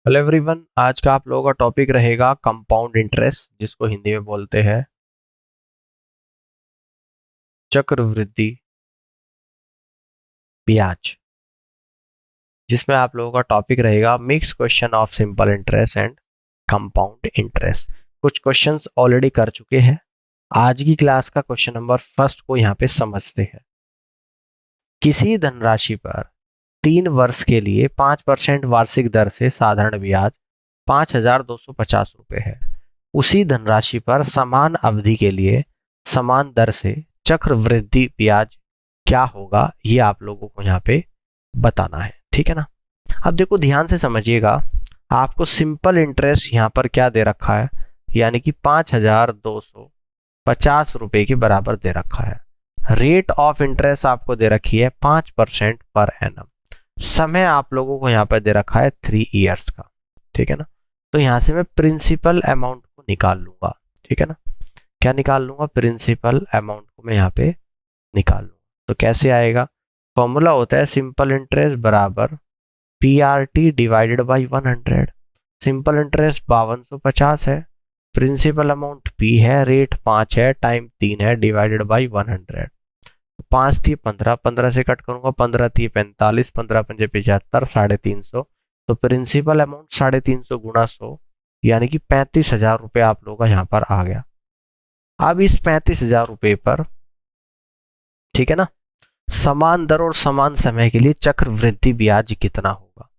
Hello everyone, आज का आप लोगों का टॉपिक रहेगा कंपाउंड इंटरेस्ट, जिसको हिंदी में बोलते हैं चक्रवृद्धि ब्याज। जिसमें आप लोगों का टॉपिक रहेगा mix question of simple interest and compound interest. कुछ क्वेश्चंस ऑलरेडी कर चुके हैं। आज की क्लास का क्वेश्चन नंबर फर्स्ट को यहाँ पे समझते हैं। किसी धनराशि पर 3 वर्ष के लिए 5% वार्षिक दर से साधारण ब्याज 5,250 रुपये है। उसी धनराशि पर समान अवधि के लिए समान दर से चक्रवृद्धि ब्याज क्या होगा, ये आप लोगों को यहाँ पे बताना है। ठीक है ना। अब देखो, ध्यान से समझिएगा। आपको सिंपल इंटरेस्ट यहाँ पर क्या दे रखा है, यानी कि 5,250 रुपये के बराबर दे रखा है। रेट ऑफ इंटरेस्ट आपको दे रखी है 5% पर एनम। समय आप लोगों को यहाँ पर दे रखा है 3 ईयर्स का। ठीक है ना। तो यहाँ से मैं प्रिंसिपल अमाउंट को निकाल लूंगा। ठीक है ना। क्या निकाल लूंगा? प्रिंसिपल अमाउंट को मैं यहाँ पे निकाल लूंगा। तो कैसे आएगा? फॉर्मूला होता है सिंपल इंटरेस्ट बराबर PRT divided by 100। Simple interest 5250 है, प्रिंसिपल अमाउंट P है, रेट 5 है, टाइम 3 है, डिवाइडेड बाई 100। 5 थी 15, 15 से कट करूंगा, 15 थी 45, 15 पंजे 75, 350। तो प्रिंसिपल अमाउंट 350 गुणा 100, यानी कि 35,000 रुपये आप लोगों का यहाँ पर आ गया। अब इस 35,000 रुपये पर, ठीक है ना, समान दर और समान समय के लिए चक्रवृद्धि ब्याज कितना होगा?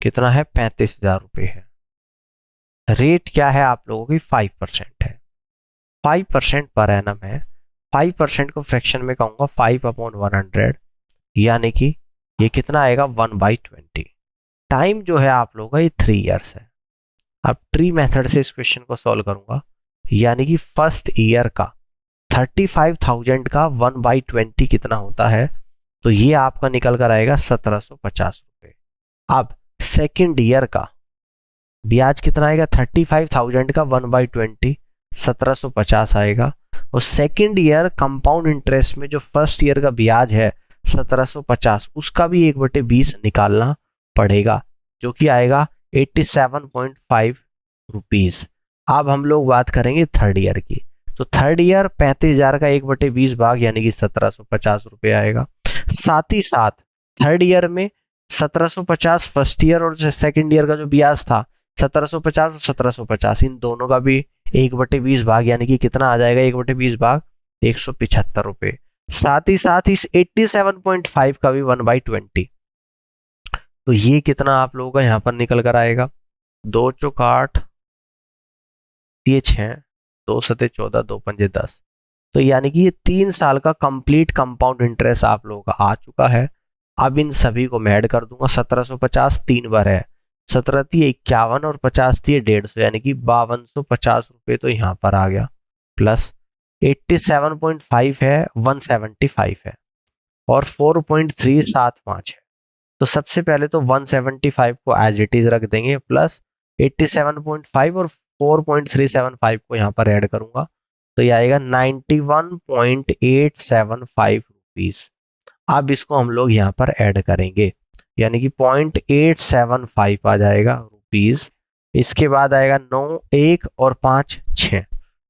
कितना है? 35,000 रुपये है। रेट क्या है आप लोगों की? 5% है। 5% पर एनम है। 5% को फ्रैक्शन में कहूंगा 5/100, यानी कि ये कितना आएगा? 1/20। टाइम जो है आप लोगों का ये 3 ईयर्स है। अब ट्री मेथड से इस क्वेश्चन को सॉल्व करूंगा, यानी कि फर्स्ट ईयर का 35,000 का 1/20 कितना होता है? तो ये आपका निकल कर आएगा 1,750 रुपये। अब सेकेंड ईयर का ब्याज कितना आएगा? 35,000 का 1/20 1750 आएगा। और सेकेंड ईयर कंपाउंड इंटरेस्ट में जो फर्स्ट ईयर का ब्याज है 1750, उसका भी 1/20 निकालना पड़ेगा, जो कि आएगा 87.5 रुपीज। अब हम लोग बात करेंगे थर्ड ईयर की। तो थर्ड ईयर 35,000 का 1/20 भाग, यानी कि 1,750 रुपये आएगा। साथ ही साथ थर्ड ईयर में 1,750 फर्स्ट ईयर और सेकेंड ईयर का जो ब्याज था 1,750 और 1,750, इन दोनों का भी 1/20 भाग, यानी कि कितना आ जाएगा? 1/20 भाग 175 रुपये। साथ ही साथ इस 87.5 का भी 1/20। तो ये कितना आप लोगों का यहाँ पर निकल कर आएगा? 2 चौक 8, ये 6, 2 सते 14, 2 पंजे 10। तो यानी कि ये 3 साल का कंप्लीट कंपाउंड इंटरेस्ट आप लोगों का आ चुका है। अब इन सभी को मैं ऐड कर दूंगा। 1,750 3 बार है, 17 थी 51 और 50 थी 150, यानी कि 5,250 रुपये तो यहाँ पर आ गया। प्लस 87.5 है, 175 है, और 4.375 है। तो सबसे पहले तो 175 को एज इट इज रख देंगे, प्लस 87.5 और 4.375 को यहाँ पर ऐड करूंगा, तो ये आएगा 91.875 रुपीज। अब इसको हम लोग यहाँ पर ऐड करेंगे, यानी कि 0.875 आ जाएगा रुपीज। इसके बाद आएगा 9, 1 और 5 6,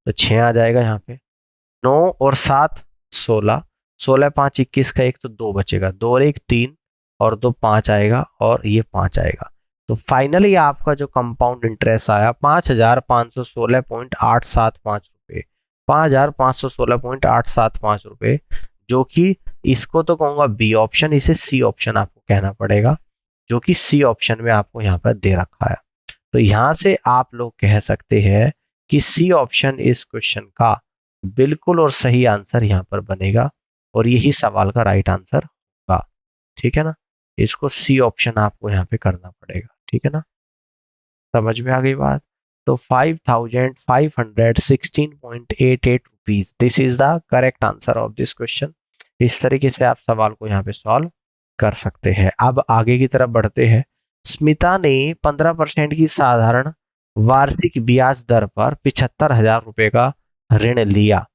तो 6 आ जाएगा यहाँ पे। 9 और 7 16, 16 5 21 का 1, तो 2 बचेगा, 2 और 1 3 और 2 5 आएगा, और ये 5 आएगा। तो फाइनली आपका जो कंपाउंड इंटरेस्ट आया 5,516.875 रुपये, 5,516.875 रुपये, जो कि इसको तो कहूंगा बी ऑप्शन, इसे सी ऑप्शन आपको कहना पड़ेगा, जो कि सी ऑप्शन में आपको यहाँ पर दे रखा है। तो यहाँ से आप लोग कह सकते हैं कि सी ऑप्शन इस क्वेश्चन का बिल्कुल और सही आंसर यहाँ पर बनेगा, और यही सवाल का राइट आंसर होगा। ठीक है ना। इसको सी ऑप्शन आपको यहाँ पे करना पड़ेगा। ठीक है ना। समझ में आ गई बात? तो 5,516.88 rupees, this is the correct answer of this question. इस तरीके से आप सवाल को यहाँ पे सॉल्व कर सकते हैं। अब आगे की तरफ बढ़ते हैं। स्मिता ने 15% की साधारण वार्षिक ब्याज दर पर 75,000 रुपये का ऋण लिया।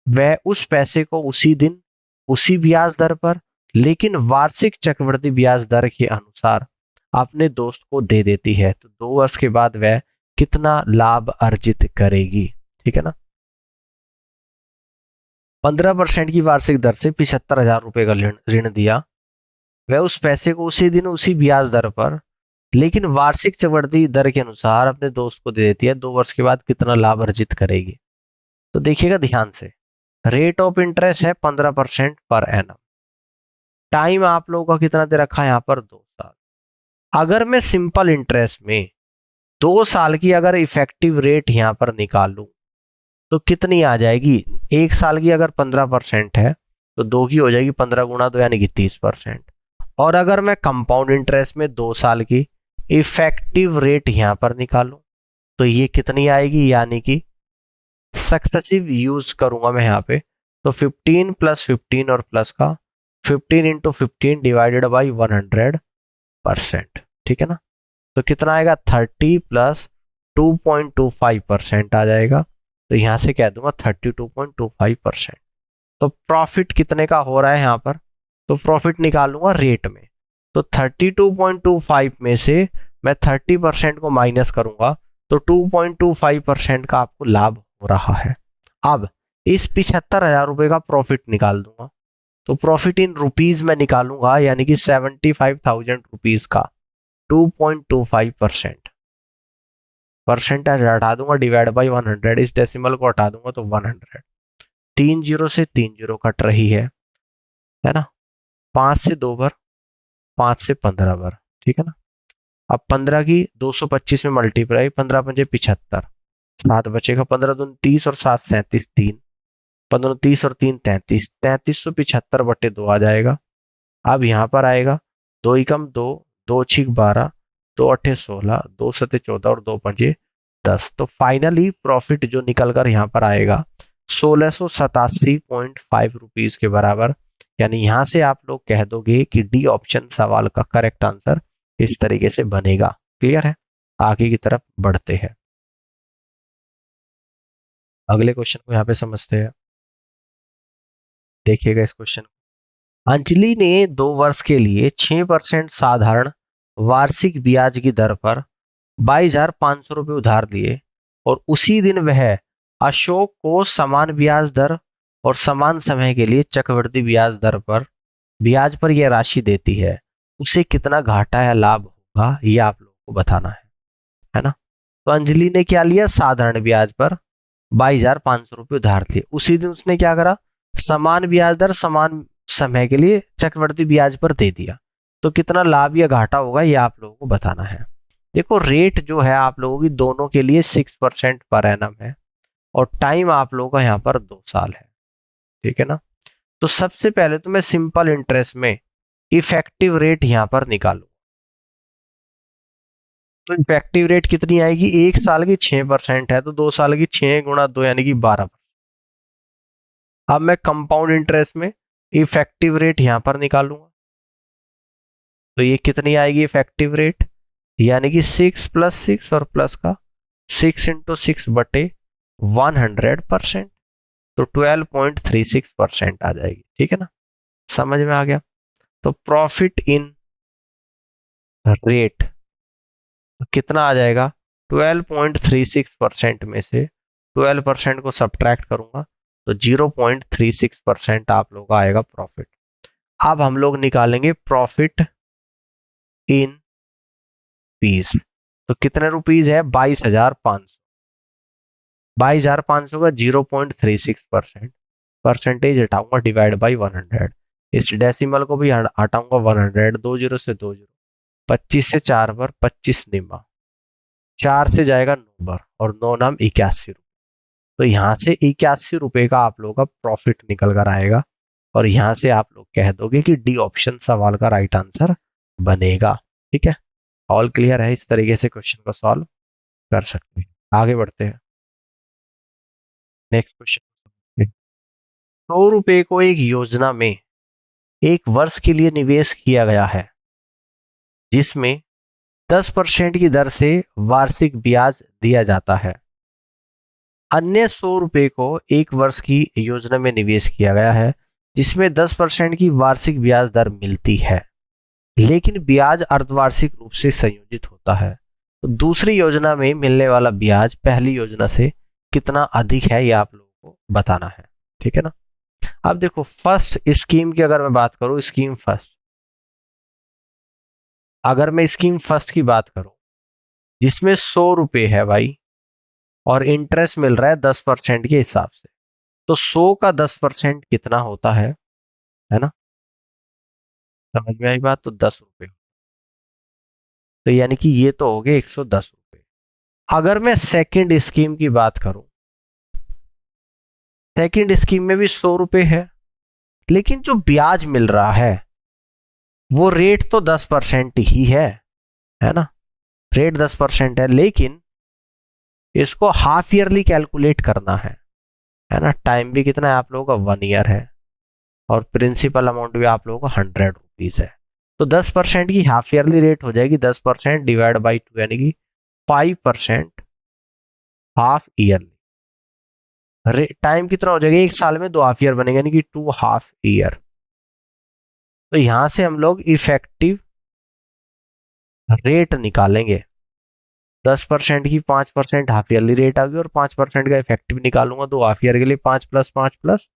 वह उस पैसे को उसी दिन उसी ब्याज दर पर, लेकिन वार्षिक चक्रवृद्धि ब्याज दर के अनुसार अपने दोस्त को दे देती है तो 2 वर्ष के बाद वह कितना लाभ अर्जित करेगी। ठीक है ना। 15% की वार्षिक दर से 75,000 रुपए का ऋण दिया। वह उस पैसे को उसी दिन उसी ब्याज दर पर लेकिन वार्षिक चक्रवृद्धि दर के अनुसार अपने दोस्त को दे देती है। 2 वर्ष के बाद कितना लाभ अर्जित करेगी। तो देखिएगा ध्यान से, रेट ऑफ इंटरेस्ट है 15% पर एनम। टाइम आप लोगों का कितना दे रखा है यहाँ पर 2 साल। अगर मैं सिंपल इंटरेस्ट में 2 साल की अगर इफेक्टिव रेट यहाँ पर निकालूं तो कितनी आ जाएगी। 1 साल की अगर 15% है तो 2 की हो जाएगी 15 गुणा 2 यानी कि 30%। और अगर मैं कंपाउंड इंटरेस्ट में 2 साल की इफेक्टिव रेट यहां पर निकालूं तो ये कितनी आएगी, यानी कि सक्सेसिव यूज करूंगा मैं यहाँ पे तो 15 + 15 और प्लस का 15 × 15 डिवाइडेड बाई 100%। ठीक है ना। तो कितना आएगा 30 + 2.25% आ जाएगा। तो यहां से कह दूंगा 32.25%। तो प्रॉफिट कितने का हो रहा है यहाँ पर, तो प्रॉफिट निकालूंगा रेट में। तो 32.25 में से मैं 30% को माइनस करूंगा तो 2.25% का आपको लाभ हो रहा है। अब इस 75,000 रुपए का प्रॉफिट निकाल दूंगा तो प्रॉफिट इन रुपीज में निकालूंगा यानी कि 75,000 रुपीज का 2.25% परसेंटेज हटा दूंगा डिवाइड बाई 100। इस डेसिमल को हटा दूंगा तो 100। 3 जीरो से 3 जीरो कट रही है ना। 5 से 2 बार, 5 से 15 बार। ठीक है ना। अब 15 की 225 में मल्टीप्लाई, 15 × 5 = 75, 7 बचेगा, 15 दूनी 30 और 7 37, 3 15 30 और 3 33, 3375/2 आ जाएगा। अब यहाँ पर आएगा 2 एकम 2, 2 छिक 12, 2 अठे 16, 2 सते 14 और 2 पंजे 10। तो फाइनली प्रॉफिट जो निकल कर यहाँ पर आएगा 1687.5 रुपीज के बराबर। यानी यहां से आप लोग कह दोगे कि डी ऑप्शन सवाल का करेक्ट आंसर इस तरीके से बनेगा। क्लियर है। आगे की तरफ बढ़ते हैं, अगले क्वेश्चन को यहाँ पे समझते हैं। देखिएगा इस क्वेश्चन को। अंजलि ने 2 वर्ष के लिए 6% साधारण वार्षिक ब्याज की दर पर 22,500 रुपये उधार लिए और उसी दिन वह अशोक को समान ब्याज दर और समान समय के लिए चक्रवृद्धि ब्याज पर यह राशि देती है। उसे कितना घाटा या लाभ होगा ये आप लोगों को बताना है ना। तो अंजलि ने क्या लिया, साधारण ब्याज पर 22,500 रुपये उधार लिए। उसी दिन उसने क्या करा, समान ब्याज दर समान समय के लिए चक्रवृद्धि ब्याज पर दे दिया। तो कितना लाभ या घाटा होगा ये आप लोगों को बताना है। देखो रेट जो है आप लोगों की दोनों के लिए 6% पर एनम है और टाइम आप लोगों का यहाँ पर 2 साल है। ठीक है ना। तो सबसे पहले तो मैं सिंपल इंटरेस्ट में इफेक्टिव रेट यहां पर निकालू तो इफेक्टिव रेट कितनी आएगी, 1 साल की 6% है तो 2 साल की 6 × 2 यानी कि 12%। अब मैं कंपाउंड इंटरेस्ट में इफेक्टिव रेट यहां पर निकालूंगा तो ये कितनी आएगी इफेक्टिव रेट, यानी कि 6 + 6 और प्लस का 6 × 6/100%। तो 12.36% आ जाएगी। ठीक है ना, समझ में आ गया। तो प्रॉफिट इन रेट कितना आ जाएगा, 12.36% में से 12% को सब्ट्रैक्ट करूंगा तो 0.36% आप लोगों का आएगा प्रॉफिट। अब हम लोग निकालेंगे प्रॉफिट इन रुपीज। तो कितने रुपीज है, 22,500। 22,500 का 0.36% परसेंटेज हटाऊंगा डिवाइड बाई 100। इस डेसिमल को भी हटाऊंगा 100, 2 जीरो से 2 जीरो, 25 से 4 बार 25 निमा, 4 से जाएगा 9 बार और 9 नाम 81 रुपये। तो यहां से 81 रुपये का आप लोगों का प्रॉफिट निकल कर आएगा और यहां से आप लोग कह दोगे कि डी ऑप्शन सवाल का राइट आंसर बनेगा। ठीक है, ऑल क्लियर है। इस तरीके से क्वेश्चन को सॉल्व कर सकते हैं। आगे बढ़ते हैं नेक्स्ट क्वेश्चन। 100 रुपये को एक योजना में 1 वर्ष के लिए निवेश किया गया है जिसमें 10% की दर से वार्षिक ब्याज दिया जाता है। अन्य 100 रुपये को 1 वर्ष की योजना में निवेश किया गया है जिसमें 10% की वार्षिक ब्याज दर मिलती है। लेकिन ब्याज अर्धवार्षिक रूप से संयोजित होता है। तो दूसरी योजना में मिलने वाला ब्याज पहली योजना से कितना अधिक है, यह आप लोगों को बताना है। ठीक है ना। अब देखो फर्स्ट स्कीम की अगर मैं बात करूं, स्कीम फर्स्ट, अगर मैं स्कीम फर्स्ट की बात करूं जिसमें 100 रुपए है भाई और इंटरेस्ट मिल रहा है 10% के हिसाब से, तो 100 का 10% कितना होता है ना, समझ में आई बात। तो 10 रुपए, तो यानी कि ये तो हो गए 110 रुपए। अगर मैं सेकंड स्कीम की बात करूं, सेकंड स्कीम में भी 100 रुपए है, लेकिन जो ब्याज मिल रहा है वो रेट तो 10% ही है ना, रेट 10% है, लेकिन इसको हाफ ईयरली कैलकुलेट करना है ना। टाइम भी कितना है आप लोगों का, 1 ईयर है, और प्रिंसिपल अमाउंट भी आप लोगों का 100 रुपीज है। तो 10% की हाफ ईयरली रेट हो जाएगी 10% डिवाइड बाई 2, यानी कि 5% हाफ ईयरली। टाइम कितना हो जाएगा, एक साल में 2 हाफ ईयर बनेगा, यानी कि 2 हाफ ईयर। तो यहां से हम लोग इफेक्टिव रेट निकालेंगे। 10% की 5% हाफ ईयरली रेट आ गई, और 5% का इफेक्टिव निकालूंगा 2 हाफ ईयर के लिए, 5 + 5 +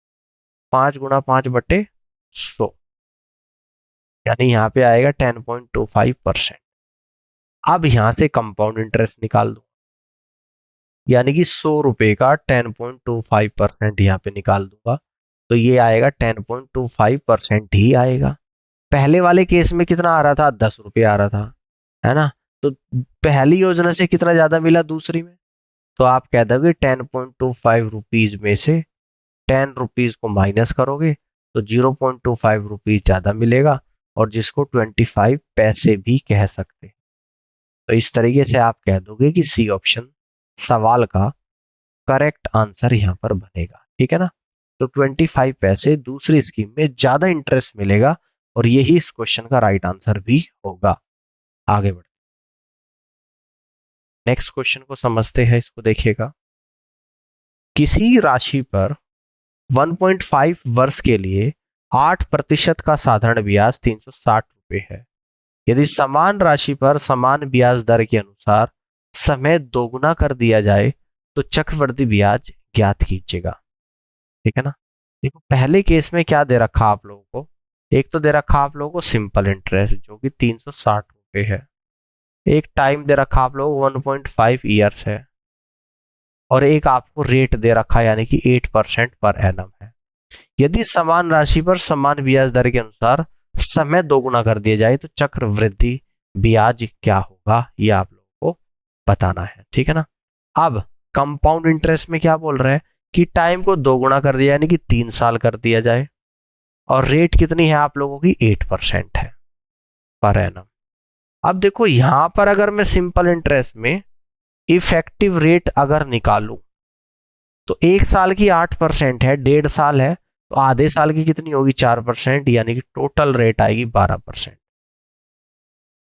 5 × 5/100, यानी यहाँ पे आएगा 10.25%। अब यहां से कंपाउंड इंटरेस्ट निकाल दो, यानी कि 100 रुपए का 10.25% यहाँ पे निकाल दूंगा, तो ये आएगा 10.25% ही आएगा। पहले वाले केस में कितना आ रहा था, 10 रुपये आ रहा था, है ना। तो पहली योजना से कितना ज्यादा मिला दूसरी में, तो आप कह दोगे 10.25 रुपीज में से 10 रुपीज को माइनस करोगे तो 0.25 रुपीज ज्यादा मिलेगा, और जिसको 25 पैसे भी कह सकते हैं। तो इस तरीके से आप कह दोगे कि सी ऑप्शन सवाल का करेक्ट आंसर यहां पर बनेगा। ठीक है ना। तो 25 पैसे दूसरी स्कीम में ज्यादा इंटरेस्ट मिलेगा, और यही इस क्वेश्चन का राइट आंसर भी होगा। आगे बढ़ते नेक्स्ट क्वेश्चन को समझते हैं, इसको देखिएगा। किसी राशि पर 1.5 वर्ष के लिए 8% का साधारण ब्याज 360 रुपए है। यदि समान राशि पर समान ब्याज दर के अनुसार समय दोगुना कर दिया जाए तो चक्रवृद्धि ब्याज ज्ञात कीजिएगा। ठीक है ना। देखो पहले केस में क्या दे रखा आप लोगों को, एक तो दे रखा आप लोगों को सिंपल इंटरेस्ट जो कि 360 रुपए है, एक टाइम दे रखा आप लोगों को 1.5 ईयर्स है, और एक आपको रेट दे रखा यानी कि 8% पर एनम है। यदि समान राशि पर समान ब्याज दर के अनुसार समय दोगुना कर दिया जाए तो चक्रवृद्धि ब्याज क्या होगा, ये आप लोगों को बताना है। ठीक है ना। अब कंपाउंड इंटरेस्ट में क्या बोल रहे हैं कि टाइम को दोगुना कर दिया यानी कि 3 साल कर दिया जाए, और रेट कितनी है आप लोगों की 8% है पर एनम। अब देखो यहां पर अगर मैं सिंपल इंटरेस्ट में इफेक्टिव रेट अगर निकालूं तो 1 साल की 8% है, 1.5 साल है, तो आधे साल की कितनी होगी 4%, यानी कि टोटल रेट आएगी 12%।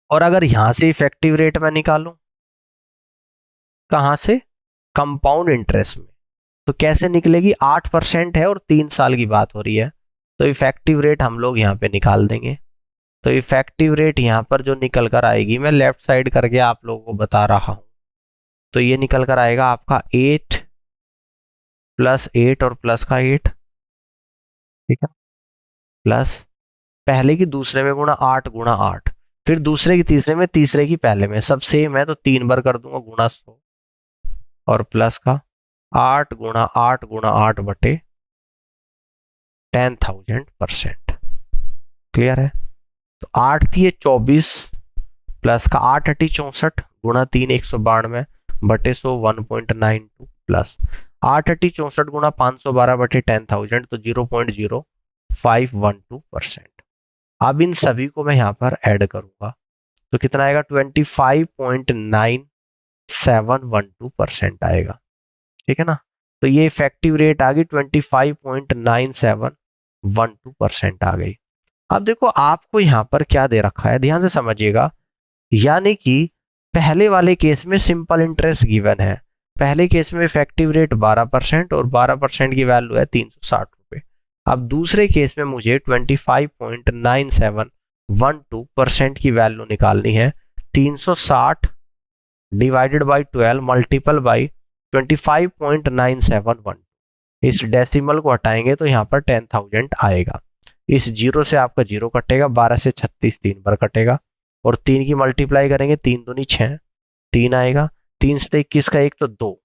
और अगर यहां से इफेक्टिव रेट मैं निकालूं, कहां से, कंपाउंड इंटरेस्ट में, तो कैसे निकलेगी, 8% है और 3 साल की बात हो रही है, तो इफेक्टिव रेट हम लोग यहां पे निकाल देंगे। तो इफेक्टिव रेट यहां पर जो निकल कर आएगी, मैं लेफ्ट साइड करके आप लोगों को बता रहा हूं, तो ये निकल कर आएगा आपका 8 + 8 और प्लस का 8, ठीक है, प्लस पहले की दूसरे में गुणा 8 × 8, फिर दूसरे की तीसरे में, तीसरे की पहले में, सब सेम है तो 3 बार कर दूंगा गुणा 100, और प्लस का 8 × 8 × 8/10,000%। क्लियर है। तो 8 थी 24, प्लस का 8 × 64 गुणा 3 192/100 1.92, प्लस 8 × 64 गुणा 512/10,000 तो 0.0512%। अब इन सभी को मैं यहां पर ऐड करूंगा तो कितना आएगा, 25.9712% आएगा। ठीक है ना। तो ये इफेक्टिव रेट आ गई 25.9712% आ गई। अब देखो आपको यहां पर क्या दे रखा है, ध्यान से समझिएगा, यानी कि पहले वाले केस में सिंपल इंटरेस्ट गिवन है, पहले केस में इफेक्टिव रेट 12% और 12% की वैल्यू है 360 रुपए। अब दूसरे केस में मुझे 25.97 12% की वैल्यू निकालनी है, 360 डिवाइडेड बाई 12 मल्टीपल बाई 25.9712। इस डेसिमल को हटाएंगे तो यहाँ पर 10,000 आएगा। इस जीरो से आपका जीरो कटेगा, 12 से 36 3 बार कटेगा, और 3 की मल्टीप्लाई करेंगे, 3 दूनी 6, 3 आएगा। 3 से 21 का 1 तो 2,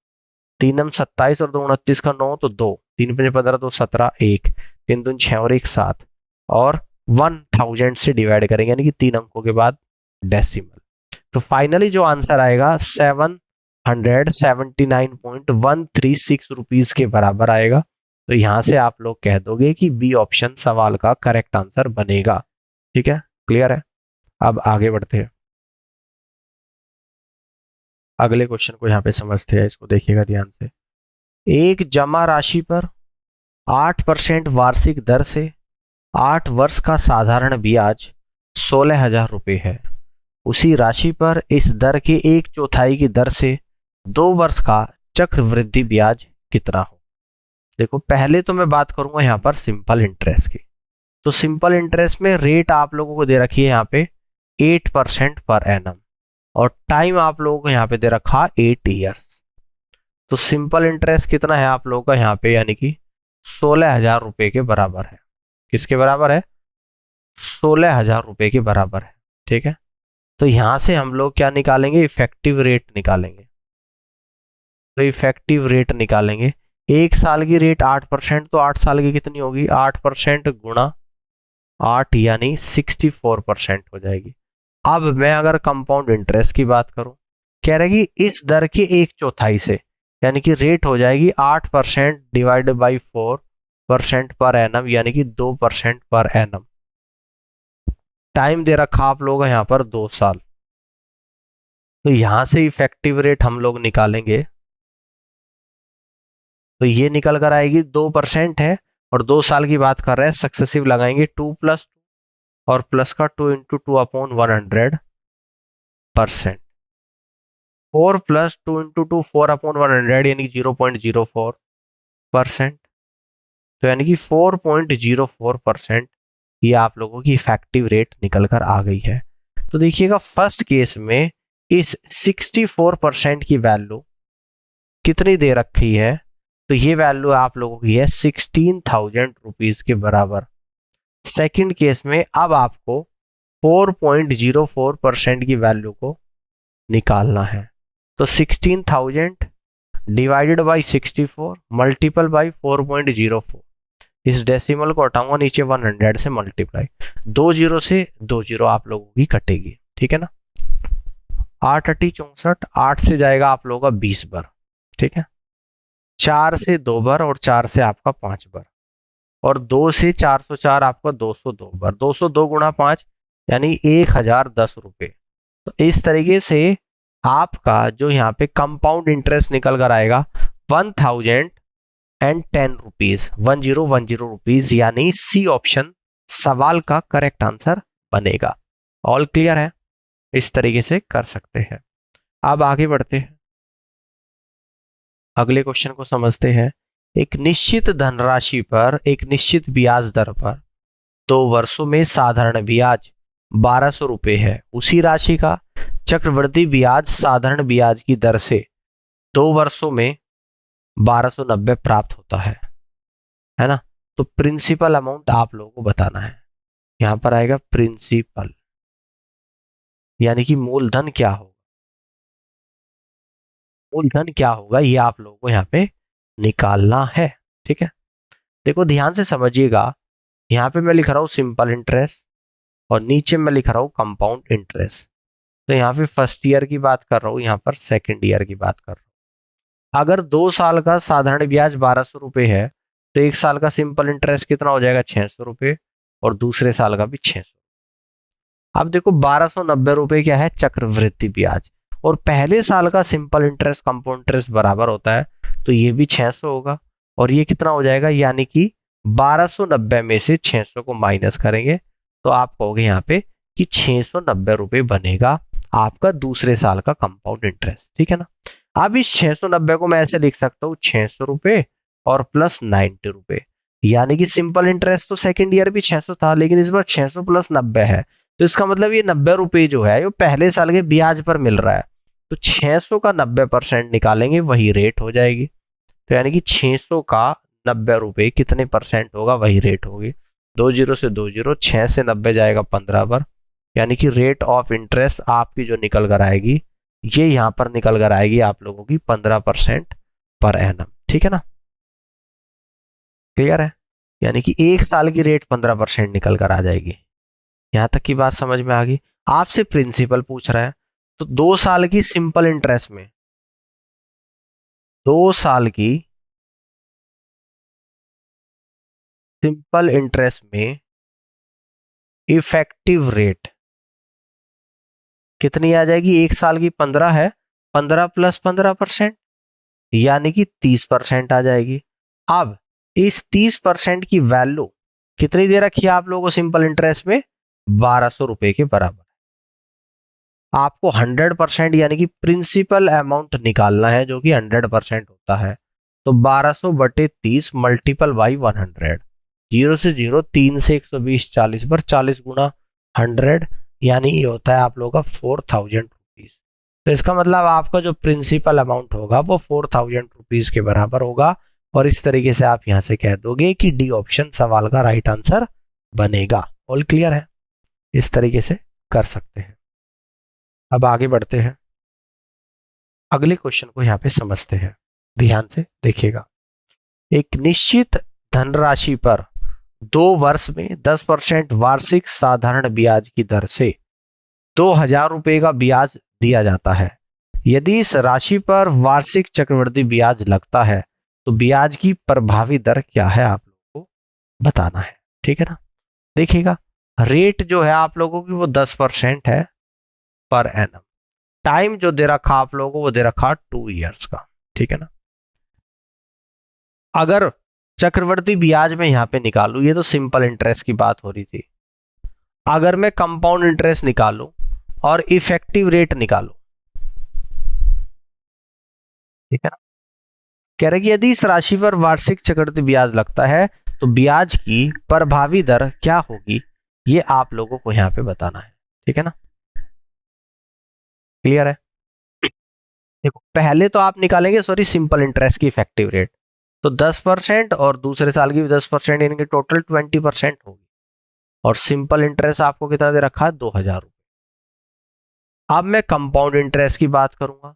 3 हम 27 और 2 29 का 9 तो 2, 3 5 15 2 17 1, 3 दूनी 6 और 1 7, और 1000 से डिवाइड करेंगे यानी कि 3 अंकों के बाद डेसिमल। तो फाइनली जो आंसर आएगा 779.136 रुपीज के बराबर आएगा। तो यहां से आप लोग कह दोगे कि बी ऑप्शन सवाल का करेक्ट आंसर बनेगा। ठीक है, क्लियर है। अब आगे बढ़ते हैं, अगले क्वेश्चन को यहां पे समझते हैं, इसको देखिएगा ध्यान से। एक जमा राशि पर 8% वार्षिक दर से 8 वर्ष का साधारण ब्याज 16,000 रुपये है। उसी राशि पर इस दर के 1/4 की दर से 2 वर्ष का चक्रवृद्धि ब्याज कितना हो। देखो पहले तो मैं बात करूंगा यहाँ पर सिंपल इंटरेस्ट की। तो सिंपल इंटरेस्ट में रेट आप लोगों को दे रखी है यहाँ पे 8% पर एनम, और टाइम आप लोगों को यहाँ पे दे रखा 8 ईयर्स। तो सिंपल इंटरेस्ट कितना है आप लोगों का यहाँ पे, यानी कि 16,000 रुपये के बराबर है। किसके बराबर है? 16,000 रुपये के बराबर है। ठीक है, तो यहां से हम लोग क्या निकालेंगे? इफेक्टिव रेट निकालेंगे। तो इफेक्टिव रेट निकालेंगे, एक साल की रेट 8%, तो 8 साल की कितनी होगी? 8% गुणा 8 यानी 64% हो जाएगी। अब मैं अगर कंपाउंड इंटरेस्ट की बात करूं, कह रहे कि इस दर के 1/4 से, यानी कि रेट हो जाएगी 8% डिवाइड बाई 4% पर एनम, यानी कि 2% पर एनम। टाइम दे रखा आप लोगों का यहाँ पर 2 साल। तो यहां से इफेक्टिव रेट हम लोग निकालेंगे, तो ये निकल कर आएगी 2% है, और 2 साल की बात कर रहे हैं, सक्सेसिव लगाएंगे 2 + 2 और प्लस का 2 × 2/100%, 4 + 2 × 2 4/100 यानी 0.04%। तो यानी कि 4.04% ये आप लोगों की इफेक्टिव रेट निकल कर आ गई है। तो देखिएगा फर्स्ट केस में इस 64% की वैल्यू कितनी दे रखी है, तो ये वैल्यू आप लोगों की है 16,000 रुपीज के बराबर। सेकंड केस में अब आपको 4.04% की वैल्यू को निकालना है। तो 16,000 डिवाइडेड बाई 64 मल्टीपल बाई 4.04, इस डेसिमल को हटाऊंगा, नीचे 100 से मल्टीप्लाई, 2 जीरो से 2 जीरो आप लोगों की कटेगी। ठीक है ना, 8 × 64, 8 से जाएगा आप लोगों का 20 बार। ठीक है, 4 से 2 बार, और 4 से आपका 5 बार, और 2 से 404 आपका 202 बार, 202 गुणा 5 यानी 1010 रुपये। तो इस तरीके से आपका जो यहाँ पे कंपाउंड इंटरेस्ट निकल कर आएगा 1010 रुपीज, 1010 रुपीज, यानी सी ऑप्शन सवाल का करेक्ट आंसर बनेगा। ऑल क्लियर है? इस तरीके से कर सकते हैं। अब आगे बढ़ते हैं, अगले क्वेश्चन को समझते हैं। एक निश्चित धनराशि पर एक निश्चित ब्याज दर पर 2 वर्षों में साधारण ब्याज 1200 रुपये है। उसी राशि का चक्रवृद्धि ब्याज साधारण ब्याज की दर से 2 वर्षों में 1290 प्राप्त होता है ना। तो प्रिंसिपल अमाउंट आप लोगों को बताना है। यहां पर आएगा प्रिंसिपल, यानी कि मूलधन क्या होगा, मूलधन क्या होगा ये आप लोगों को यहाँ पे निकालना है। ठीक है, देखो ध्यान से समझिएगा, यहाँ पे मैं लिख रहा हूँ सिंपल इंटरेस्ट और नीचे मैं लिख रहा हूँ कंपाउंड इंटरेस्ट। तो यहाँ पे फर्स्ट ईयर की बात कर रहा हूँ, यहाँ पर सेकेंड ईयर की बात कर रहा हूँ। अगर 2 साल का साधारण ब्याज 1200 रुपये है, तो 1 साल का सिंपल इंटरेस्ट कितना हो जाएगा? 600 रुपये, और दूसरे साल का भी 600। अब देखो 1290 रुपये क्या है? चक्रवृद्धि ब्याज, और पहले साल का सिंपल इंटरेस्ट कंपाउंड इंटरेस्ट बराबर होता है, तो ये भी 600 होगा, और ये कितना हो जाएगा? यानी कि 1290 में से 600 को माइनस करेंगे, तो आप कहोगे यहाँ पे कि 690 रुपये बनेगा आपका दूसरे साल का कंपाउंड इंटरेस्ट। ठीक है ना। अब इस 690 को मैं ऐसे लिख सकता हूँ 600 रुपये और प्लस 90 रुपये, यानी कि सिंपल इंटरेस्ट तो सेकेंड ईयर भी 600 था, लेकिन इस बार 600 + 90 है, तो इसका मतलब ये 90 रुपये जो है वो पहले साल के ब्याज पर मिल रहा है, तो 600 का 90% निकालेंगे वही रेट हो जाएगी। तो यानी कि 600 का 90 रुपये कितने परसेंट होगा, वही रेट होगी। 20 से 20, 6 से 90 जाएगा 15 पर, यानी कि रेट ऑफ इंटरेस्ट आपकी जो निकल कर आएगी ये यहाँ पर निकल कर आएगी आप लोगों की 15% पर एनम। ठीक है ना, क्लियर है? यानी कि एक साल की रेट 15% निकल कर आ जाएगी। यहां तक की बात समझ में आ गई? आपसे प्रिंसिपल पूछ रहा है, तो 2 साल की सिंपल इंटरेस्ट में, 2 साल की सिंपल इंटरेस्ट में इफेक्टिव रेट कितनी आ जाएगी? एक साल की 15 है, 15 प्लस 15% यानी कि 30% आ जाएगी। अब इस 30% की वैल्यू कितनी दे रखी है आप लोगों को सिंपल इंटरेस्ट में? 1200 रुपए के बराबर। आपको 100% यानी कि प्रिंसिपल अमाउंट निकालना है जो कि 100% होता है। तो 1200 बटे 30 मल्टीपल बाई 100, 0 से 0, 3 से 120, 40 पर 40 गुना 100 यानी ये होता है आप लोगों का 4000 रुपीज। तो इसका मतलब आपका जो प्रिंसिपल अमाउंट होगा वो 4000 रुपीज के बराबर होगा। और इस तरीके से आप यहां से कह दोगे कि डी ऑप्शन सवाल का राइट आंसर बनेगा। ऑल क्लियर है? इस तरीके से कर सकते हैं। अब आगे बढ़ते हैं, अगले क्वेश्चन को यहां पे समझते हैं। ध्यान से देखिएगा। एक निश्चित धनराशि पर 2 वर्ष में 10% वार्षिक साधारण ब्याज की दर से 2000 रुपए का ब्याज दिया जाता है। यदि इस राशि पर वार्षिक चक्रवृद्धि ब्याज लगता है तो ब्याज की प्रभावी दर क्या है आप लोगों को बताना है। ठीक है ना, देखिएगा रेट जो है आप लोगों की वो 10% है पर एनम। टाइम जो दे रखा आप लोगों को वो दे रखा 2 ईयर्स का। ठीक है ना, अगर चक्रवृद्धि ब्याज में यहां पे निकालू, ये तो सिंपल इंटरेस्ट की बात हो रही थी, अगर मैं कंपाउंड इंटरेस्ट निकालू और इफेक्टिव रेट निकालू, ठीक है ना, कह रहे कि यदि इस राशि पर वार्षिक चक्रवृद्धि ब्याज लगता है तो ब्याज की प्रभावी दर क्या होगी, ये आप लोगों को यहां पे बताना है। ठीक है ना, क्लियर है? देखो पहले तो आप निकालेंगे सिंपल इंटरेस्ट की इफेक्टिव रेट, तो 10% और दूसरे साल की भी 10% यानी कि टोटल 20% होगी। और सिंपल इंटरेस्ट आपको कितना दे रखा है? 2000 रुपए। अब मैं कंपाउंड इंटरेस्ट की बात करूंगा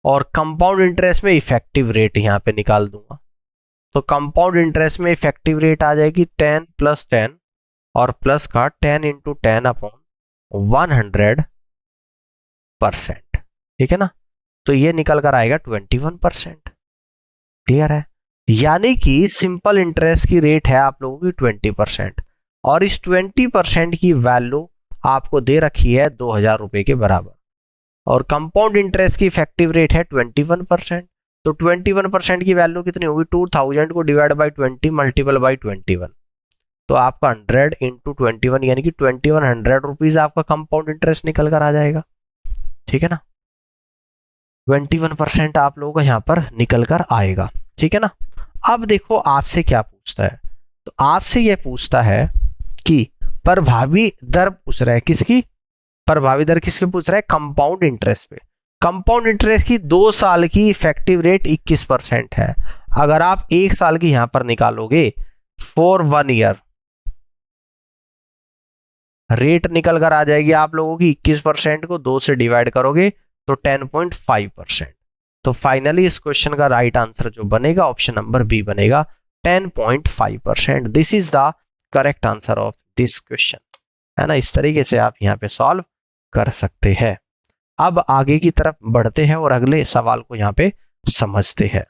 और कंपाउंड इंटरेस्ट में इफेक्टिव रेट यहां पे निकाल दूंगा। तो कंपाउंड इंटरेस्ट में इफेक्टिव रेट आ जाएगी 10 + 10 और प्लस का 10 × 10/100%। ठीक है ना, तो ये निकल कर आएगा 21%। क्लियर है? यानी कि सिंपल इंटरेस्ट की रेट है आप लोगों की 20% और इस 20% की वैल्यू आपको दे रखी है 2000 रुपए के बराबर। और कंपाउंड इंटरेस्ट की इफेक्टिव रेट है 21%। तो 21% की वैल्यू कितनी होगी? 2000 को डिवाइड बाई 20 मल्टीपल बाई 21। तो आपका 100 × 21 यानी कि 2100 रुपीज आपका कंपाउंड इंटरेस्ट निकल कर आ जाएगा। ठीक है ना, 21% आप लोगों का यहाँ पर निकल कर आएगा। ठीक है ना, अब देखो आपसे क्या पूछता है, तो आपसे यह पूछता है कि प्रभावी दर पूछ रहा है, किसकी प्रभावी दर? किसके पूछ रहा है? कंपाउंड इंटरेस्ट पे। कंपाउंड इंटरेस्ट की 2 साल की इफेक्टिव रेट 21% है। अगर आप 1 साल की यहां पर निकालोगे फॉर 1 ईयर, रेट निकल कर आ जाएगी आप लोगों की 21% को 2 से डिवाइड करोगे तो 10.5%। तो फाइनली इस क्वेश्चन का राइट आंसर जो बनेगा ऑप्शन नंबर बी बनेगा 10.5%। This is the correct answer of this question, है ना। इस तरीके से आप यहाँ पे सॉल्व कर सकते हैं। अब आगे की तरफ बढ़ते हैं और अगले सवाल को यहाँ पे समझते हैं।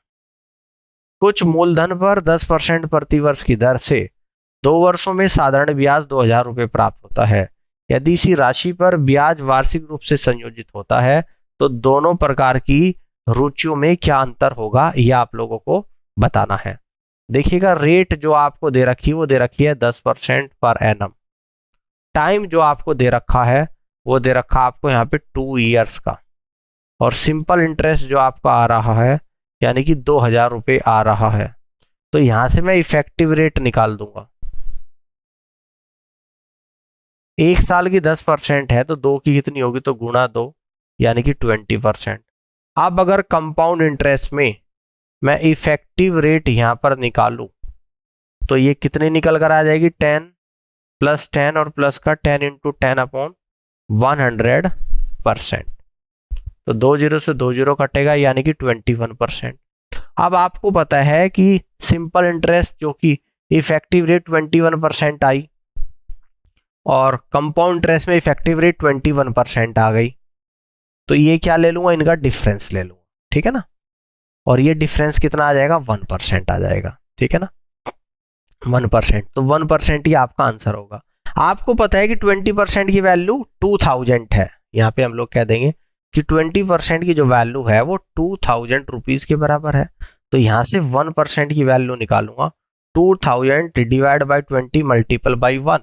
कुछ मूलधन पर 10% प्रति वर्ष की दर से 2 वर्षों में साधारण ब्याज 2000 रुपये प्राप्त होता है। यदि इसी राशि पर ब्याज वार्षिक रूप से संयोजित होता है तो दोनों प्रकार की रुचियों में क्या अंतर होगा, यह आप लोगों को बताना है। देखिएगा रेट जो आपको दे रखी है वो दे रखी है 10% पर एनम। टाइम जो आपको दे रखा है वो दे रखा आपको यहाँ पे 2 ईयर्स का। और सिंपल इंटरेस्ट जो आपका आ रहा है यानी कि 2000 रुपये आ रहा है। तो यहां से मैं इफेक्टिव रेट निकाल दूंगा। एक साल की 10% है तो 2 की कितनी होगी, तो गुणा 2 यानी कि 20%। अब अगर कंपाउंड इंटरेस्ट में मैं इफेक्टिव रेट यहां पर निकालूं तो ये कितने निकल कर आ जाएगी, 10 प्लस 10 और प्लस का 10 इंटू 10/100%। तो 2 जीरो से 2 जीरो कटेगा यानी कि 21%। अब आपको पता है कि सिंपल इंटरेस्ट जो कि इफेक्टिव रेट 21% आई और कंपाउंड इंटरेस्ट में इफेक्टिव रेट 21% आ गई, तो ये क्या ले लूंगा, इनका डिफरेंस ले लूंगा, ठीक है ना। और ये डिफरेंस कितना आ जाएगा, 1% आ जाएगा, ठीक है ना, 1%। तो 1% ही आपका आंसर होगा। आपको पता है कि 20% की वैल्यू 2000 है, यहाँ पे हम लोग कह देंगे कि 20% की जो वैल्यू है वो 2000 रुपीज के बराबर है। तो यहाँ से 1% की वैल्यू निकालूंगा, 2000 डिवाइड बाई 20 मल्टीपल बाई 1,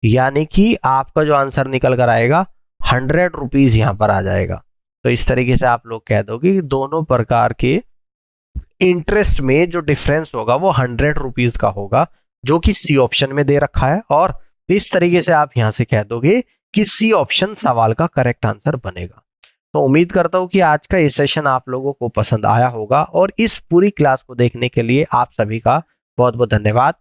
यानी कि आपका जो आंसर निकल कर आएगा 100 रुपीज यहाँ पर आ जाएगा। तो इस तरीके से आप लोग कह दोगे कि दोनों प्रकार के इंटरेस्ट में जो डिफरेंस होगा वो 100 रुपीज का होगा, जो कि सी ऑप्शन में दे रखा है। और इस तरीके से आप यहां से कह दोगे कि सी ऑप्शन सवाल का करेक्ट आंसर बनेगा। तो उम्मीद करता हूं कि आज का ये सेशन आप लोगों को पसंद आया होगा और इस पूरी क्लास को देखने के लिए आप सभी का बहुत बहुत धन्यवाद।